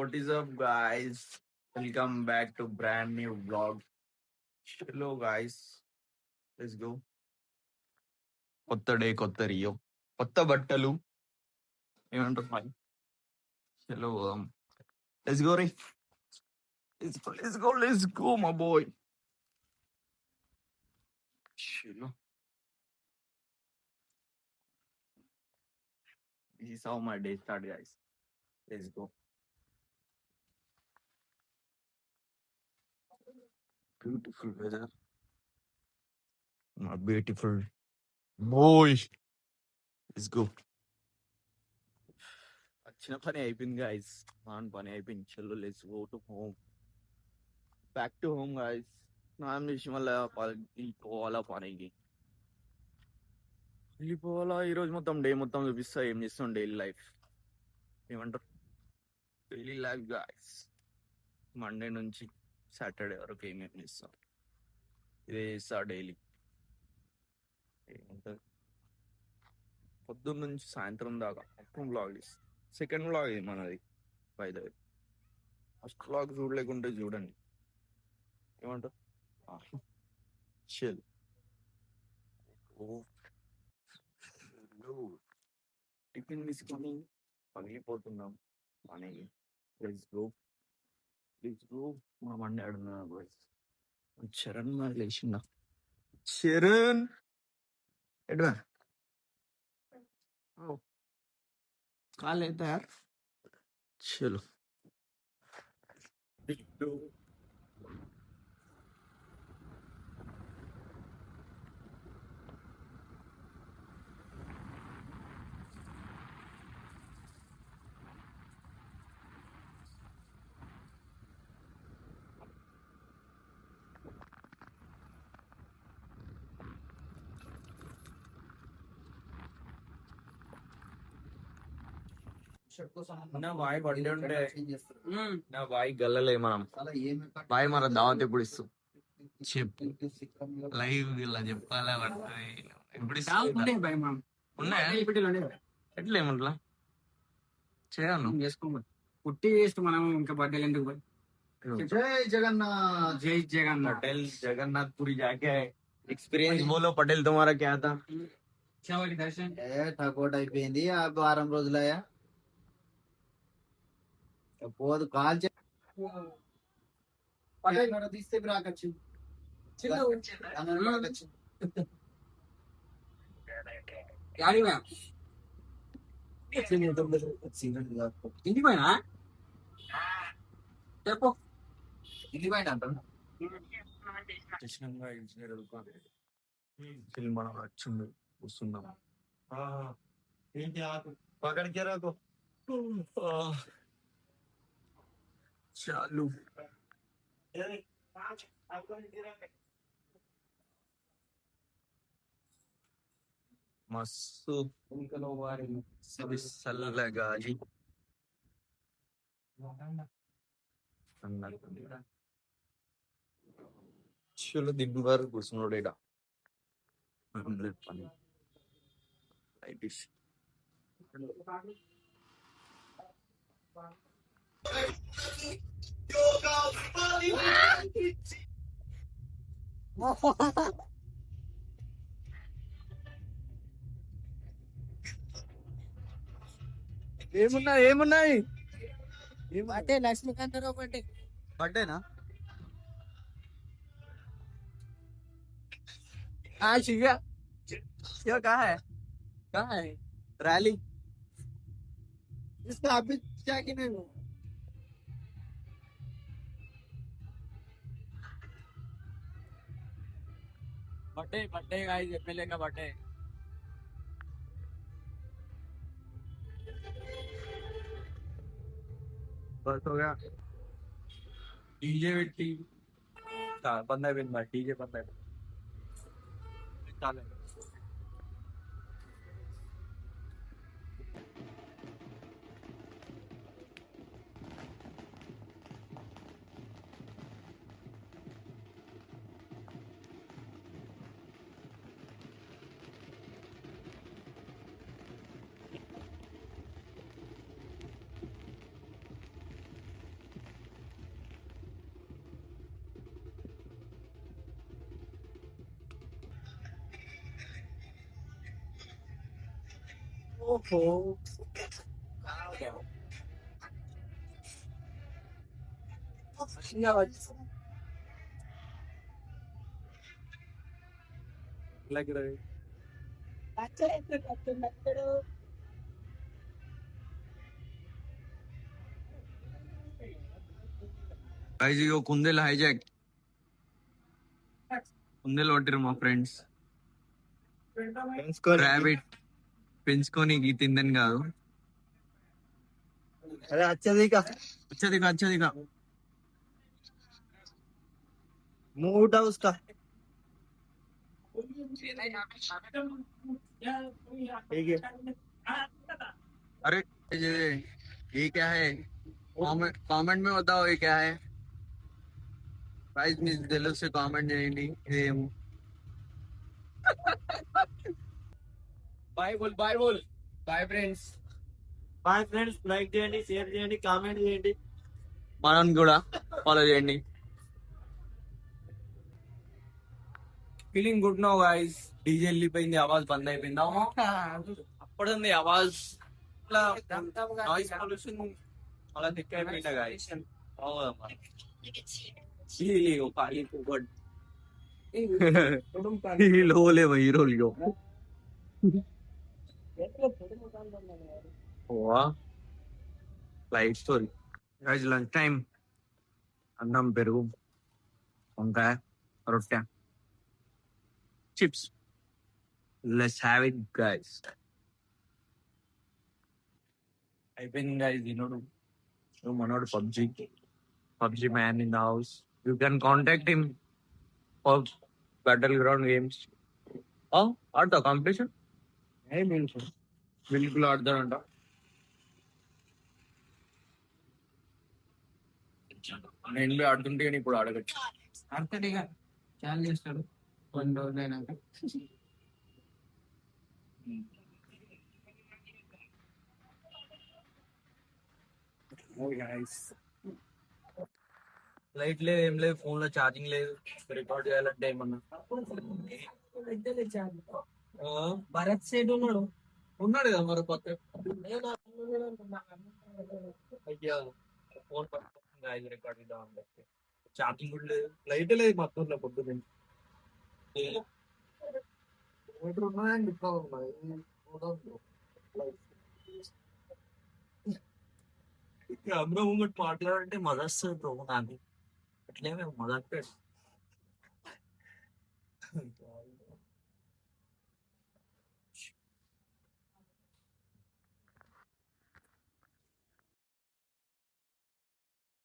what is up, guys? Welcome back to brand new vlog. Hello, guys. Let's go. కొత్త day కొత్త Rio కొత్త బట్టలు ఏమంటారు మరి చలో let's go ray let's go మా బాయ్ చలో this is how my day start, guys. Let's go. Beautiful weather, my beautiful boy. Let's go. వచ్చిన పని అయిపోయింది గైస్ పని అయిపోయింది చలో let's go to home back to home guys స్నానం చేసి మళ్ళీ పోవాలా పనికి వెళ్ళిపోవాలా ఈరోజు మొత్తం డే మొత్తం చూపిస్తా ఏం చేస్తాం డైలీ లైఫ్ ఏమంటారు డైలీ లైఫ్ గైస్ మండే నుంచి సాటర్డే వరకు ఏమేమి చేస్తాం ఇదే చేస్తా డైలీ ఏముంటుంది పొద్దున్న నుంచి సాయంత్రం దాకా మొత్తం బ్లాగ్ చేస్తాం సెకండ్ బ్లాగ్ ఇది మనది by the way first blog చూడలేకుంటే చూడండి ఏమంటారు చిల్ టిఫిన్ తీసుకొని పగిలిపోతున్నాం పనికి ప్లీజ్ గో మా మండి ఆడున్నా చరణ్ మరి లేచిందా చరణ్ ఎడ్వా కాల్ అయితే యార్ చలో నా బాయ్ బర్త్డే ఉంటే నా బాయ్ గల్లలే మనం బాయ్ మన దావత్ ఎప్పుడు ఇస్తాం చెప్పు లైవ్ ఇలా చెప్పాలా ఎప్పుడు ఉన్నాయా ఎట్లా ఏమంటలా చేయను పుట్టి వేస్ట్ మనం ఇంకా బర్త్డే ఎందుకు పోయి जय जगन्नाथ జై జగన్నాథ్ पटेल जगन्नाथपुरी जाके एक्सपीरियंस बोलो पटेल तुम्हारा क्या था శివకి దర్శనం టకోట్ అయిపోయింది ఆ వారం రోజులయ్యా పోదు కాల్ తీస్తే రాకొచ్చు ఇంటికి పోయినా చెప్పు ఇంటికి పోయినా అంటారు ఫిల్మ్ మనం వచ్చిండు వస్తున్నాం ఏంటి ఆకు పక్కడికి రాకు చాలు మస్తు చల్లగాలి చలో దిగ్గు వరకు కూర్చున్నాడు ఇక్కడ పని రైట్ ఏమున్నాయి బర్త్డే లక్ష్మీకాంతరావు బర్త్డే బర్త్డేనా शिव्या शिव्या कहाँ है रैली इसका अभी क्या कि नहीं बर्थडे गाइस एमएलए का बर्थडे बस हो गया डीजे बिट्टी बंदा बिन डीजे बंदा चालेल ఓహో గైస్ ఇగో కుందేలు హైజాక్. కుందేలు కొట్టిరు మా ఫ్రెండ్స్. ర్యాబిట్ పెంచుకొని తిందని కాదు. అరే అచ్చదిక వచ్చదిగా మూడ్ హౌస్ కా अरे ये क्या है? कमेंट में बताओ ये क्या है? गाइस మీ తెలుసు కామెంట్ చేయండి. ఇదేం బాయ్ బోల్ bye friends. Bye friends, like చేయండి, షేర్ చేయండి, కామెంట్ చేయండి. మనం కూడా ఫాలో చేయండి. Feeling good no guys. DJ వెళ్ళిపోయింది, ఆవాజ్ బంద్ అయిపోయింది. అప్పుడుంది ఆవాజ్ ఇట్లా నాయిస్ పొల్యూషన్ అలా దిక్కు అయిపోయింది గైస్. హీరోలేమో హీరోలు life story. Guys lunch time. అన్నం, పెరుగు, వంకాయ, రొట్టె, chips. Let's have it guys. అయిపోయింది గైస్ తినడు. మనోడు PUBG man in the house. You can contact him for battle ground games. ఆడతా కాంపిటీషన్ బిల్కుల్ ఆడతాడంట. నేను బి ఆడుతుంటే కానీ ఇప్పుడు ఆడగచ్చు. ఆడతాడు ఇక ఛాలెంజ్ చేస్తాడు కొన్ని రోజులు అయినాక. లైట్ లేదు, ఏం లేదు, ఫోన్ లో ఛార్జింగ్ లేదు. రికార్డ్ చేయాలంటే ఏమన్నా భరత్ సేట్ ఉన్నాడు. ఉన్నాడు కదా మరి కొత్త. అయ్యా ఫోన్ పట్టుకుంటుంది రికార్డ్ ఇద్దామని చెప్పి. ఛార్జింగ్ కూడా లేదు, లైట్ లేదు మొత్తం పొద్దున్న. కెమెరా ముంగట్ మాట్లాడంటే మదస్తుంది నాకు. అట్లేమే మొదలు